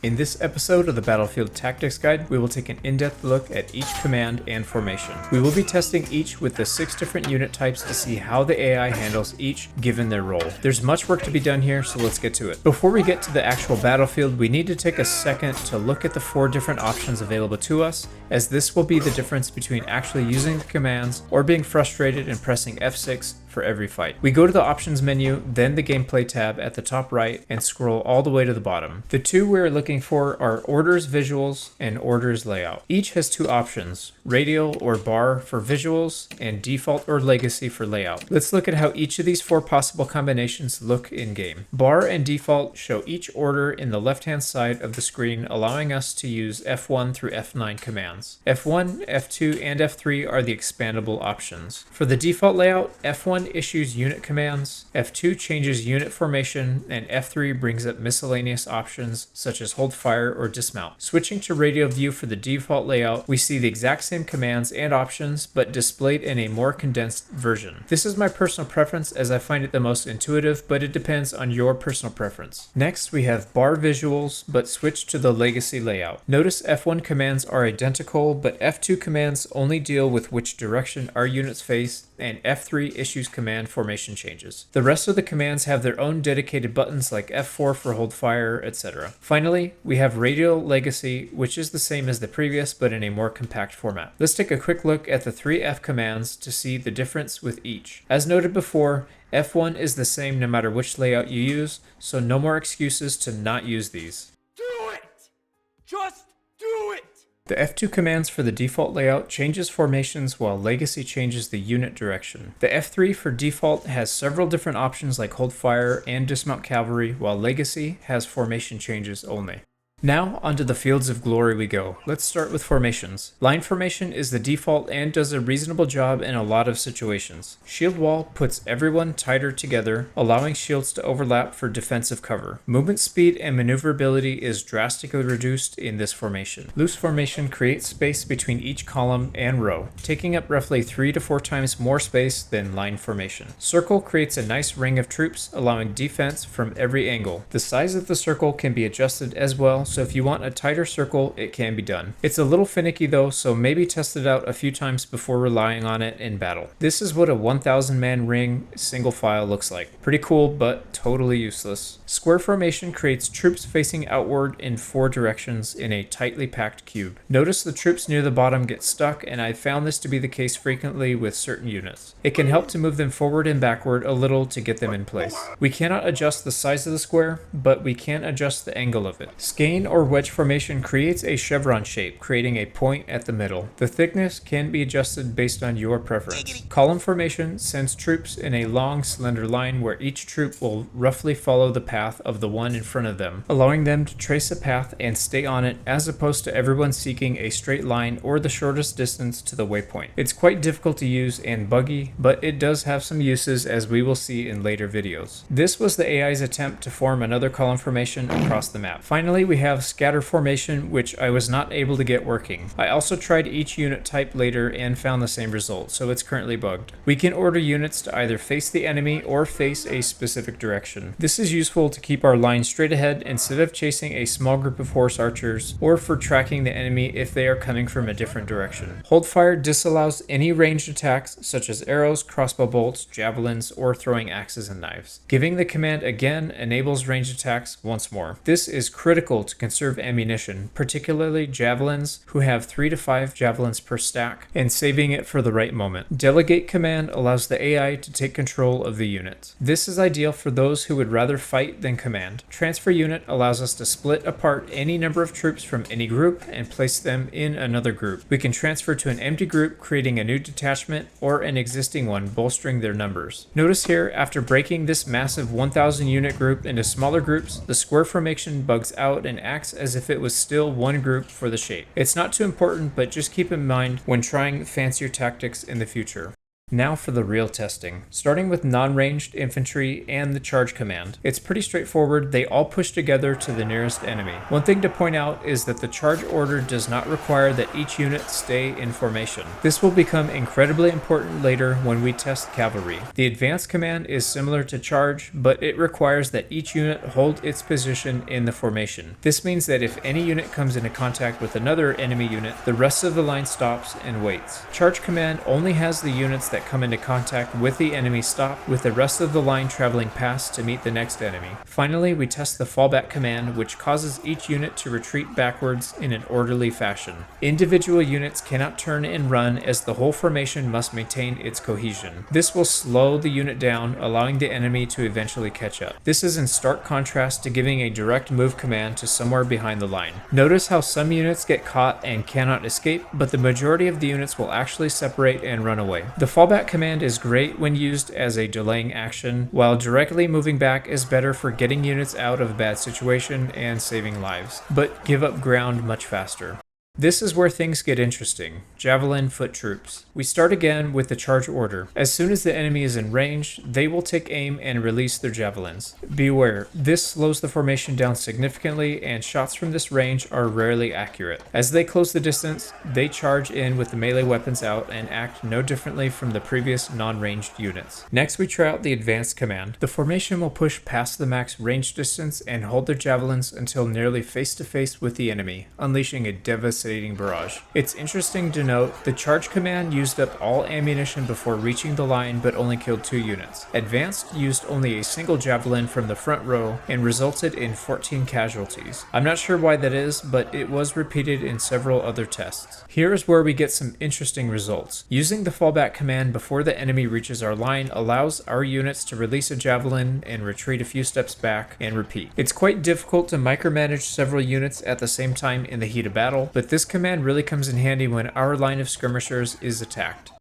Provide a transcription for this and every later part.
In this episode of the Battlefield Tactics Guide, we will take an in-depth look at each command and formation. We will be testing each with the 6 different unit types to see how the AI handles each given their role. There's much work to be done here, so let's get to it. Before we get to the actual battlefield, we need to take a second to look at the 4 different options available to us, as this will be the difference between actually using the commands or being frustrated and pressing F6 for every fight. We go to the options menu, then the gameplay tab at the top right, and scroll all the way to the bottom. The 2 we're looking for are orders visuals and orders layout. Each has 2 options, radial or bar for visuals and default or legacy for layout. Let's look at how each of these 4 possible combinations look in game. Bar and default show each order in the left hand side of the screen, allowing us to use F1 through F9 commands. F1, F2, and F3 are the expandable options. For the default layout, F1 issues unit commands, F2 changes unit formation, and F3 brings up miscellaneous options such as hold fire or dismount. Switching to radial view for the default layout, we see the exact same commands and options but displayed in a more condensed version. This is my personal preference as I find it the most intuitive, but it depends on your personal preference. Next, we have bar visuals but switch to the legacy layout. Notice F1 commands are identical, but F2 commands only deal with which direction our units face, and F3 issues command formation changes. The rest of the commands have their own dedicated buttons like F4 for hold fire, etc. Finally, we have radial legacy, which is the same as the previous but in a more compact format. Let's take a quick look at the 3 F commands to see the difference with each. As noted before, F1 is the same no matter which layout you use, so no more excuses to not use these. Do it! Just do it! The F2 commands for the default layout changes formations while Legacy changes the unit direction. The F3 for default has several different options like hold fire and dismount cavalry, while Legacy has formation changes only. Now, onto the fields of glory we go. Let's start with formations. Line formation is the default and does a reasonable job in a lot of situations. Shield wall puts everyone tighter together, allowing shields to overlap for defensive cover. Movement speed and maneuverability is drastically reduced in this formation. Loose formation creates space between each column and row, taking up roughly 3 to 4 times more space than line formation. Circle creates a nice ring of troops, allowing defense from every angle. The size of the circle can be adjusted as well, so if you want a tighter circle, it can be done. It's a little finicky though, so maybe test it out a few times before relying on it in battle. This is what a 1,000 man ring single file looks like. Pretty cool, but totally useless. Square formation creates troops facing outward in 4 directions in a tightly packed cube. Notice the troops near the bottom get stuck, and I've found this to be the case frequently with certain units. It can help to move them forward and backward a little to get them in place. We cannot adjust the size of the square, but we can adjust the angle of it. Skein or wedge formation creates a chevron shape, creating a point at the middle. The thickness can be adjusted based on your preference. Column formation sends troops in a long, slender line where each troop will roughly follow the path of the one in front of them, allowing them to trace a path and stay on it as opposed to everyone seeking a straight line or the shortest distance to the waypoint. It's quite difficult to use and buggy, but it does have some uses as we will see in later videos. This was the AI's attempt to form another column formation across the map. Finally, we have scatter formation, which I was not able to get working. I also tried each unit type later and found the same result, so it's currently bugged. We can order units to either face the enemy or face a specific direction. This is useful to keep our line straight ahead instead of chasing a small group of horse archers, or for tracking the enemy if they are coming from a different direction. Hold fire disallows any ranged attacks such as arrows, crossbow bolts, javelins, or throwing axes and knives. Giving the command again enables ranged attacks once more. This is critical to conserve ammunition, particularly javelins, who have 3 to 5 javelins per stack, and saving it for the right moment. Delegate command allows the AI to take control of the unit. This is ideal for those who would rather fight than command. Transfer unit allows us to split apart any number of troops from any group and place them in another group. We can transfer to an empty group, creating a new detachment, or an existing one, bolstering their numbers. Notice here, after breaking this massive 1,000 unit group into smaller groups, the square formation bugs out and acts as if it was still one group for the shape. It's not too important, but just keep in mind when trying fancier tactics in the future. Now for the real testing. Starting with non-ranged infantry and the charge command. It's pretty straightforward, they all push together to the nearest enemy. One thing to point out is that the charge order does not require that each unit stay in formation. This will become incredibly important later when we test cavalry. The advance command is similar to charge, but it requires that each unit hold its position in the formation. This means that if any unit comes into contact with another enemy unit, the rest of the line stops and waits. Charge command only has the units that come into contact with the enemy stop, with the rest of the line traveling past to meet the next enemy. Finally, we test the fallback command, which causes each unit to retreat backwards in an orderly fashion. Individual units cannot turn and run, as the whole formation must maintain its cohesion. This will slow the unit down, allowing the enemy to eventually catch up. This is in stark contrast to giving a direct move command to somewhere behind the line. Notice how some units get caught and cannot escape, but the majority of the units will actually separate and run away. The fallback command is great when used as a delaying action, while directly moving back is better for getting units out of a bad situation and saving lives, but give up ground much faster. This is where things get interesting. Javelin foot troops. We start again with the charge order. As soon as the enemy is in range, they will take aim and release their javelins. Beware, this slows the formation down significantly, and shots from this range are rarely accurate. As they close the distance, they charge in with the melee weapons out and act no differently from the previous non-ranged units. Next, we try out the advanced command. The formation will push past the max range distance and hold their javelins until nearly face to face with the enemy, unleashing a devastating barrage. It's interesting to note the charge command used up all ammunition before reaching the line, but only killed 2 units. Advanced used only a single javelin from the front row and resulted in 14 casualties. I'm not sure why that is, but it was repeated in several other tests. Here is where we get some interesting results. Using the fallback command before the enemy reaches our line allows our units to release a javelin and retreat a few steps back and repeat. It's quite difficult to micromanage several units at the same time in the heat of battle, but this command really comes in handy when our line of skirmishers is attacked.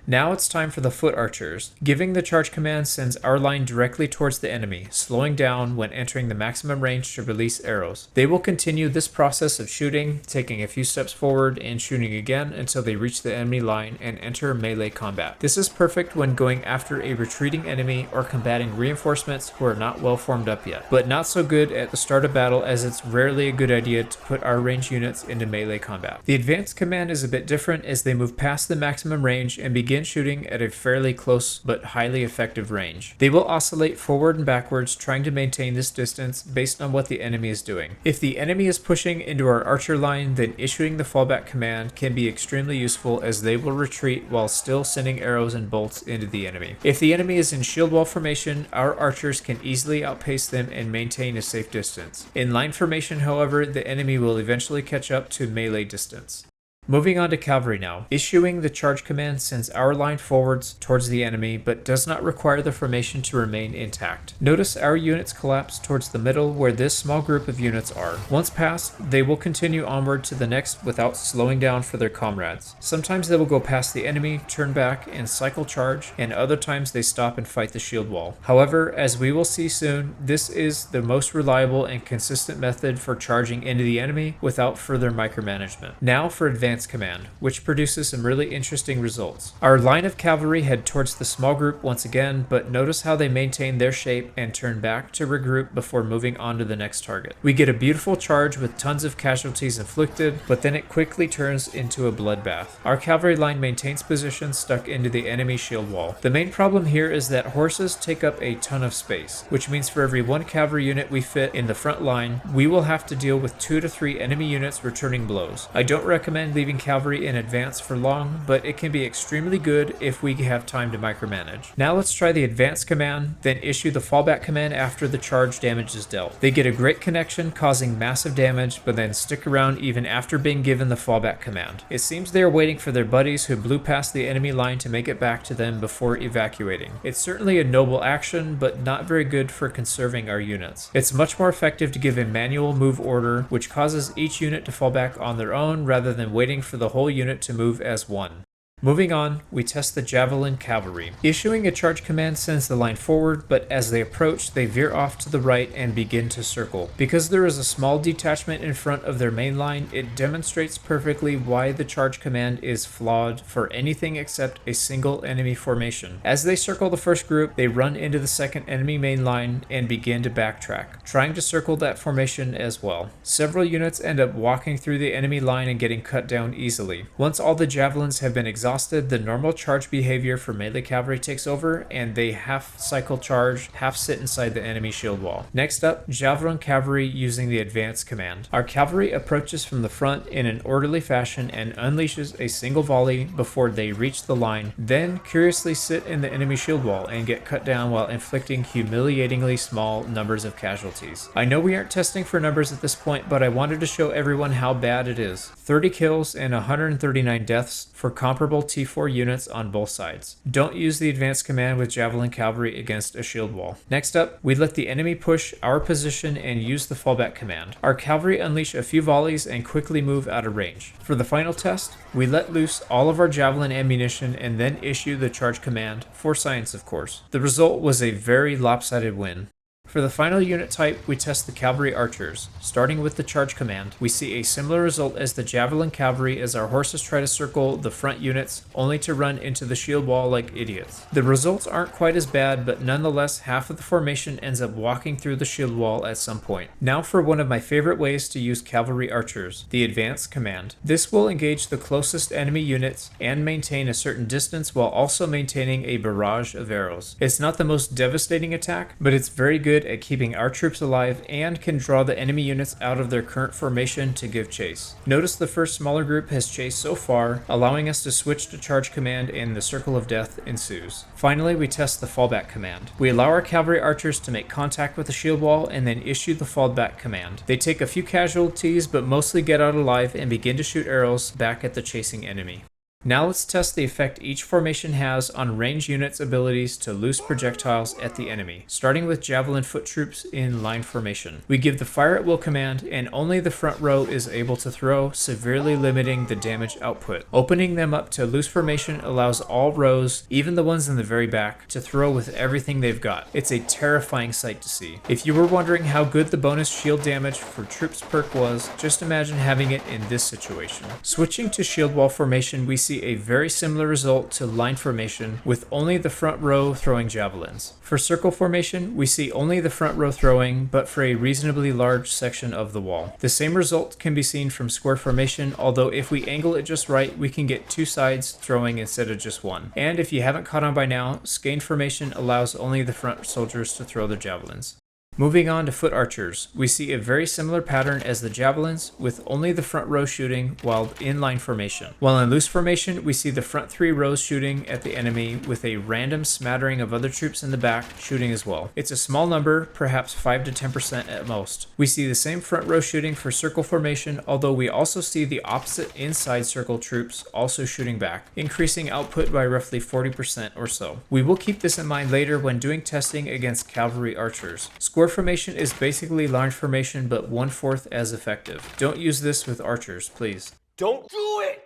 Now it's time for the foot archers. Giving the charge command sends our line directly towards the enemy, slowing down when entering the maximum range to release arrows. They will continue this process of shooting, taking a few steps forward and shooting again until they reach the enemy line and enter melee combat. This is perfect when going after a retreating enemy or combating reinforcements who are not well formed up yet, but not so good at the start of battle, as it's rarely a good idea to put our ranged units into melee combat. The advanced command is a bit different, as they move past the maximum range and begin shooting at a fairly close but highly effective range. They will oscillate forward and backwards, trying to maintain this distance based on what the enemy is doing. If the enemy is pushing into our archer line, then issuing the fallback command can be extremely useful, as they will retreat while still sending arrows and bolts into the enemy. If the enemy is in shield wall formation, our archers can easily outpace them and maintain a safe distance. In line formation, however, the enemy will eventually catch up to melee distance. Moving on to cavalry now. Issuing the charge command sends our line forwards towards the enemy, but does not require the formation to remain intact. Notice our units collapse towards the middle where this small group of units are. Once past, they will continue onward to the next without slowing down for their comrades. Sometimes they will go past the enemy, turn back, and cycle charge, and other times they stop and fight the shield wall. However, as we will see soon, this is the most reliable and consistent method for charging into the enemy without further micromanagement. Now for advanced command, which produces some really interesting results. Our line of cavalry head towards the small group once again, but notice how they maintain their shape and turn back to regroup before moving on to the next target. We get a beautiful charge with tons of casualties inflicted, but then it quickly turns into a bloodbath. Our cavalry line maintains position stuck into the enemy shield wall. The main problem here is that horses take up a ton of space, which means for every 1 cavalry unit we fit in the front line, we will have to deal with 2 to 3 enemy units returning blows. I don't recommend leaving cavalry in advance for long, but it can be extremely good if we have time to micromanage. Now let's try the advanced command, then issue the fallback command after the charge damage is dealt. They get a great connection, causing massive damage, but then stick around even after being given the fallback command. It seems they are waiting for their buddies who blew past the enemy line to make it back to them before evacuating. It's certainly a noble action, but not very good for conserving our units. It's much more effective to give a manual move order, which causes each unit to fall back on their own rather than waiting for the whole unit to move as one. Moving on, we test the Javelin Cavalry. Issuing a charge command sends the line forward, but as they approach, they veer off to the right and begin to circle. Because there is a small detachment in front of their main line, it demonstrates perfectly why the charge command is flawed for anything except a single enemy formation. As they circle the first group, they run into the second enemy main line and begin to backtrack, trying to circle that formation as well. Several units end up walking through the enemy line and getting cut down easily. Once all the javelins have been exhausted, the normal charge behavior for melee cavalry takes over, and they half cycle charge, half sit inside the enemy shield wall. Next up, Javelin Cavalry using the advance command. Our cavalry approaches from the front in an orderly fashion and unleashes a single volley before they reach the line, then curiously sit in the enemy shield wall and get cut down while inflicting humiliatingly small numbers of casualties. I know we aren't testing for numbers at this point, but I wanted to show everyone how bad it is. 30 kills and 139 deaths for comparable T4 units on both sides. Don't use the advanced command with Javelin Cavalry against a shield wall. Next up, we let the enemy push our position and use the fallback command. Our cavalry unleash a few volleys and quickly move out of range. For the final test, we let loose all of our javelin ammunition and then issue the charge command, for science of course. The result was a very lopsided win. For the final unit type, we test the Cavalry Archers. Starting with the charge command, we see a similar result as the Javelin Cavalry as our horses try to circle the front units, only to run into the shield wall like idiots. The results aren't quite as bad, but nonetheless half of the formation ends up walking through the shield wall at some point. Now for one of my favorite ways to use Cavalry Archers, the advance command. This will engage the closest enemy units and maintain a certain distance while also maintaining a barrage of arrows. It's not the most devastating attack, but it's very good at keeping our troops alive and can draw the enemy units out of their current formation to give chase. Notice the first smaller group has chased so far, allowing us to switch to charge command and the circle of death ensues. Finally, we test the fallback command. We allow our cavalry archers to make contact with the shield wall and then issue the fallback command. They take a few casualties but mostly get out alive and begin to shoot arrows back at the chasing enemy. Now let's test the effect each formation has on range units' abilities to loose projectiles at the enemy, starting with Javelin foot troops in line formation. We give the fire at will command and only the front row is able to throw, severely limiting the damage output. Opening them up to loose formation allows all rows, even the ones in the very back, to throw with everything they've got. It's a terrifying sight to see. If you were wondering how good the bonus shield damage for troops perk was, just imagine having it in this situation. Switching to shield wall formation, we see a very similar result to line formation with only the front row throwing javelins. For circle formation, we see only the front row throwing, but for a reasonably large section of the wall. The same result can be seen from square formation, although if we angle it just right, we can get two sides throwing instead of just one. And if you haven't caught on by now, Skein formation allows only the front soldiers to throw their javelins. Moving on to foot archers, we see a very similar pattern as the javelins, with only the front row shooting while in line formation. While in loose formation, we see the front three rows shooting at the enemy with a random smattering of other troops in the back shooting as well. It's a small number, perhaps 5 to 10% at most. We see the same front row shooting for circle formation, although we also see the opposite inside circle troops also shooting back, increasing output by roughly 40% or so. We will keep this in mind later when doing testing against cavalry archers. Square formation is basically line formation but 1/4 as effective. Don't use this with archers, please. Don't do it!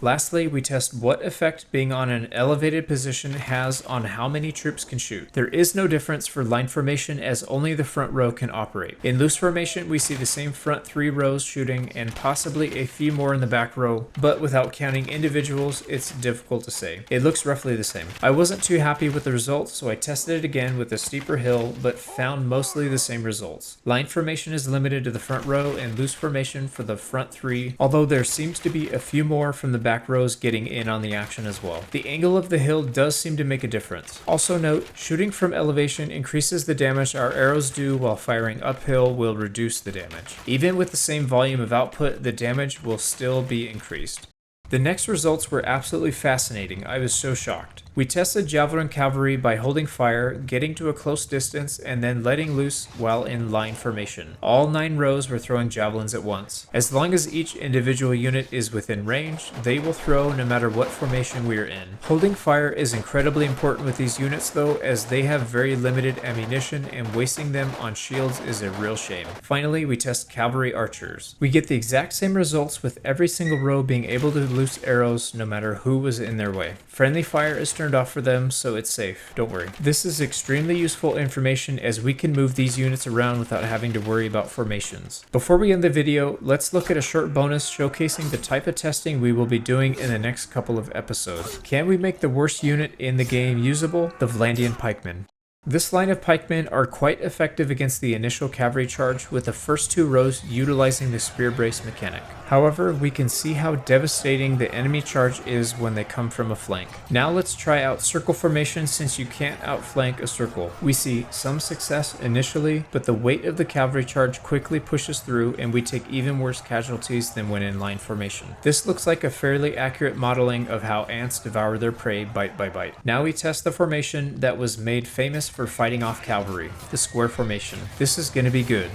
Lastly, we test what effect being on an elevated position has on how many troops can shoot. There is no difference for line formation as only the front row can operate. In loose formation, we see the same front three rows shooting and possibly a few more in the back row, but without counting individuals, it's difficult to say. It looks roughly the same. I wasn't too happy with the results, so I tested it again with a steeper hill, but found mostly the same results. Line formation is limited to the front row and loose formation for the front three, although there seems to be a few more from the back rows getting in on the action as well. The angle of the hill does seem to make a difference. Also note, shooting from elevation increases the damage our arrows do, while firing uphill will reduce the damage. Even with the same volume of output, the damage will still be increased. The next results were absolutely fascinating. I was so shocked. We tested Javelin Cavalry by holding fire, getting to a close distance, and then letting loose while in line formation. All 9 rows were throwing javelins at once. As long as each individual unit is within range, they will throw no matter what formation we are in. Holding fire is incredibly important with these units though, as they have very limited ammunition and wasting them on shields is a real shame. Finally, we test Cavalry Archers. We get the exact same results with every single row being able to loose arrows no matter who was in their way. Friendly fire is turned off for them, so it's safe, don't worry. This is extremely useful information as we can move these units around without having to worry about formations. Before we end the video, let's look at a short bonus showcasing the type of testing we will be doing in the next couple of episodes. Can we make the worst unit in the game usable? The Vlandian Pikemen. This line of pikemen are quite effective against the initial cavalry charge, with the first two rows utilizing the spear brace mechanic. However, we can see how devastating the enemy charge is when they come from a flank. Now let's try out circle formation, since you can't outflank a circle. We see some success initially, but the weight of the cavalry charge quickly pushes through and we take even worse casualties than when in line formation. This looks like a fairly accurate modeling of how ants devour their prey bite by bite. Now we test the formation that was made famous for fighting off cavalry, the square formation. This is going to be good.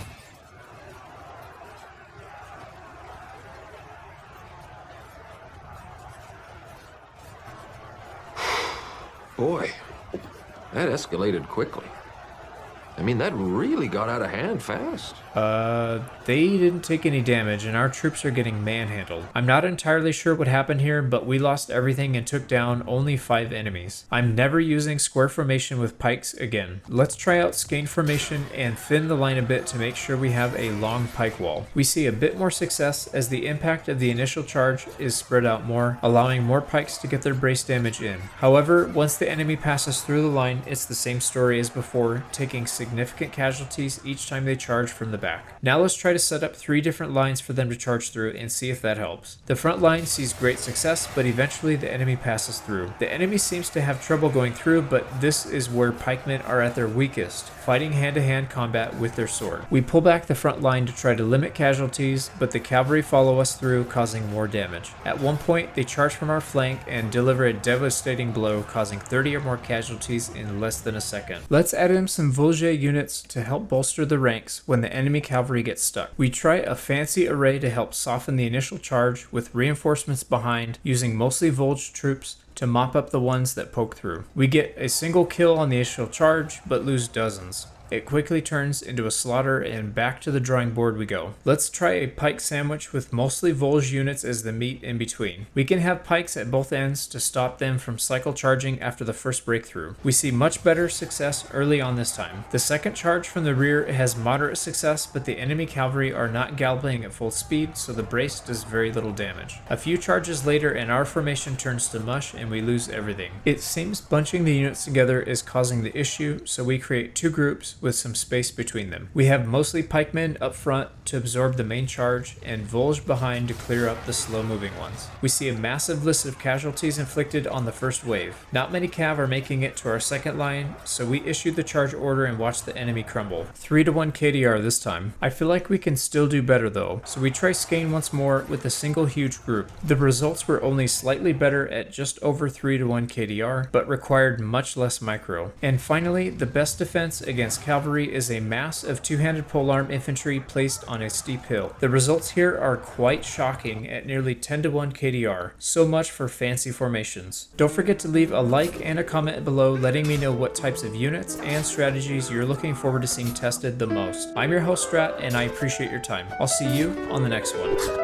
Boy, that escalated quickly. I mean, that really got out of hand fast. They didn't take any damage and our troops are getting manhandled. I'm not entirely sure what happened here, but we lost everything and took down only 5 enemies. I'm never using square formation with pikes again. Let's try out Skein formation and thin the line a bit to make sure we have a long pike wall. We see a bit more success as the impact of the initial charge is spread out more, allowing more pikes to get their brace damage in. However, once the enemy passes through the line, it's the same story as before, taking significant casualties each time they charge from the back. Now let's try to set up 3 different lines for them to charge through and see if that helps. The front line sees great success, but eventually the enemy passes through. The enemy seems to have trouble going through, but this is where pikemen are at their weakest, fighting hand-to-hand combat with their sword. We pull back the front line to try to limit casualties, but the cavalry follow us through, causing more damage. At one point, they charge from our flank and deliver a devastating blow, causing 30 or more casualties in less than a second. Let's add in some Volge units to help bolster the ranks when the enemy cavalry gets stuck. We try a fancy array to help soften the initial charge, with reinforcements behind, using mostly Volge troops to mop up the ones that poke through. We get a single kill on the initial charge, but lose dozens. It quickly turns into a slaughter and back to the drawing board we go. Let's try a pike sandwich with mostly Volge units as the meat in between. We can have pikes at both ends to stop them from cycle charging after the first breakthrough. We see much better success early on this time. The second charge from the rear has moderate success, but the enemy cavalry are not galloping at full speed, so the brace does very little damage. A few charges later and our formation turns to mush and we lose everything. It seems bunching the units together is causing the issue, so we create 2 groups with some space between them. We have mostly pikemen up front to absorb the main charge and Volge behind to clear up the slow moving ones. We see a massive list of casualties inflicted on the first wave. Not many cav are making it to our second line, so we issue the charge order and watch the enemy crumble. 3-1 KDR this time. I feel like we can still do better though, so we try Skein once more with a single huge group. The results were only slightly better at just over 3-1 KDR, but required much less micro. And finally, the best defense against cavalry is a mass of 2-handed polearm infantry placed on a steep hill. The results here are quite shocking at nearly 10-1 KDR. So much for fancy formations. Don't forget to leave a like and a comment below letting me know what types of units and strategies you're looking forward to seeing tested the most. I'm your host Strat and I appreciate your time. I'll see you on the next one.